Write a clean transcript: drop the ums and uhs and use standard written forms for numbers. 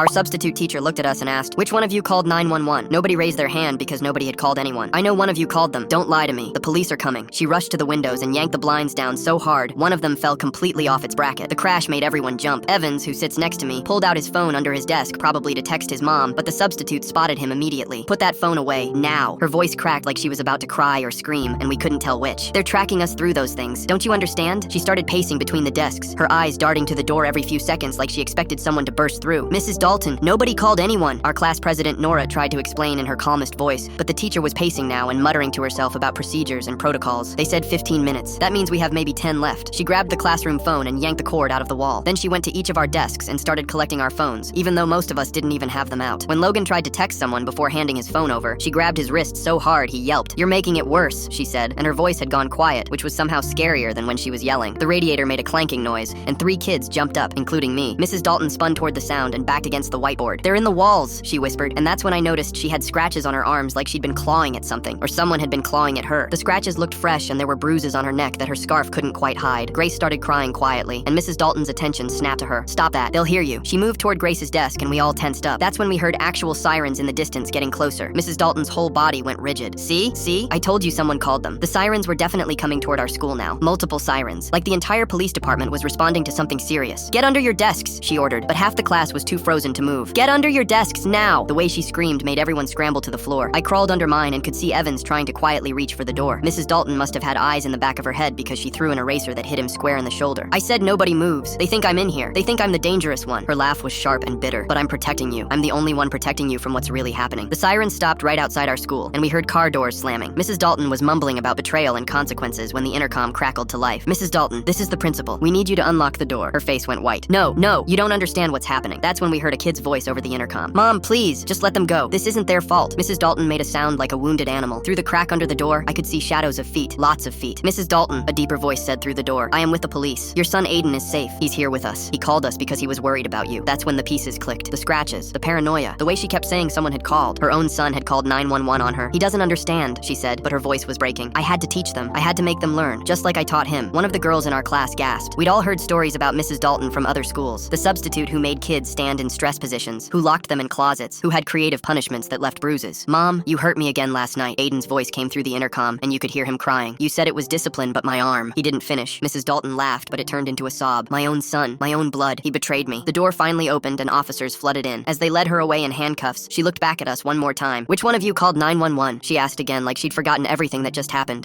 Our substitute teacher looked at us and asked, "Which one of you called 911? Nobody raised their hand because nobody had called anyone. "I know one of you called them. Don't lie to me. The police are coming." She rushed to the windows and yanked the blinds down so hard, one of them fell completely off its bracket. The crash made everyone jump. Evans, who sits next to me, pulled out his phone under his desk, probably to text his mom, but the substitute spotted him immediately. "Put that phone away, now." Her voice cracked like she was about to cry or scream, and we couldn't tell which. "They're tracking us through those things. Don't you understand?" She started pacing between the desks, her eyes darting to the door every few seconds like she expected someone to burst through. "Mrs. Dalton, nobody called anyone," our class president Nora tried to explain in her calmest voice, but the teacher was pacing now and muttering to herself about procedures and protocols. "They said 15 minutes. That means we have maybe 10 left." She grabbed the classroom phone and yanked the cord out of the wall. Then she went to each of our desks and started collecting our phones, even though most of us didn't even have them out. When Logan tried to text someone before handing his phone over, she grabbed his wrist so hard he yelped. "You're making it worse," she said, and her voice had gone quiet, which was somehow scarier than when she was yelling. The radiator made a clanking noise, and 3 kids jumped up, including me. Mrs. Dalton spun toward the sound and backed against the whiteboard. "They're in the walls," she whispered, and that's when I noticed she had scratches on her arms like she'd been clawing at something, or someone had been clawing at her. The scratches looked fresh, and there were bruises on her neck that her scarf couldn't quite hide. Grace started crying quietly, and Mrs. Dalton's attention snapped to her. "Stop that, they'll hear you." She moved toward Grace's desk, and we all tensed up. That's when we heard actual sirens in the distance getting closer. Mrs. Dalton's whole body went rigid. See? I told you someone called them." The sirens were definitely coming toward our school now. Multiple sirens. Like the entire police department was responding to something serious. "Get under your desks," she ordered, but half the class was too frozen to move. "Get under your desks now!" The way she screamed made everyone scramble to the floor. I crawled under mine and could see Evans trying to quietly reach for the door. Mrs. Dalton must have had eyes in the back of her head because she threw an eraser that hit him square in the shoulder. "I said nobody moves. They think I'm in here. They think I'm the dangerous one." Her laugh was sharp and bitter. "But I'm protecting you. I'm the only one protecting you from what's really happening." The sirens stopped right outside our school, and we heard car doors slamming. Mrs. Dalton was mumbling about betrayal and consequences when the intercom crackled to life. "Mrs. Dalton, this is the principal. We need you to unlock the door." Her face went white. No, you don't understand what's happening." That's when we heard a kid's voice over the intercom. "Mom, please, just let them go. This isn't their fault." Mrs. Dalton made a sound like a wounded animal. Through the crack under the door, I could see shadows of feet, lots of feet. "Mrs. Dalton," a deeper voice said through the door, "I am with the police. Your son Aiden is safe. He's here with us. He called us because he was worried about you." That's when the pieces clicked. The scratches, the paranoia, the way she kept saying someone had called. Her own son had called 911 on her. "He doesn't understand," she said, but her voice was breaking. "I had to teach them. I had to make them learn, just like I taught him." One of the girls in our class gasped. We'd all heard stories about Mrs. Dalton from other schools. The substitute who made kids stand in stress positions, who locked them in closets, who had creative punishments that left bruises. "Mom, you hurt me again last night." Aiden's voice came through the intercom, and you could hear him crying. "You said it was discipline, but my arm." He didn't finish. Mrs. Dalton laughed, but it turned into a sob. "My own son, my own blood. He betrayed me." The door finally opened, and officers flooded in. As they led her away in handcuffs, she looked back at us one more time. "Which one of you called 911? She asked again, like she'd forgotten everything that just happened.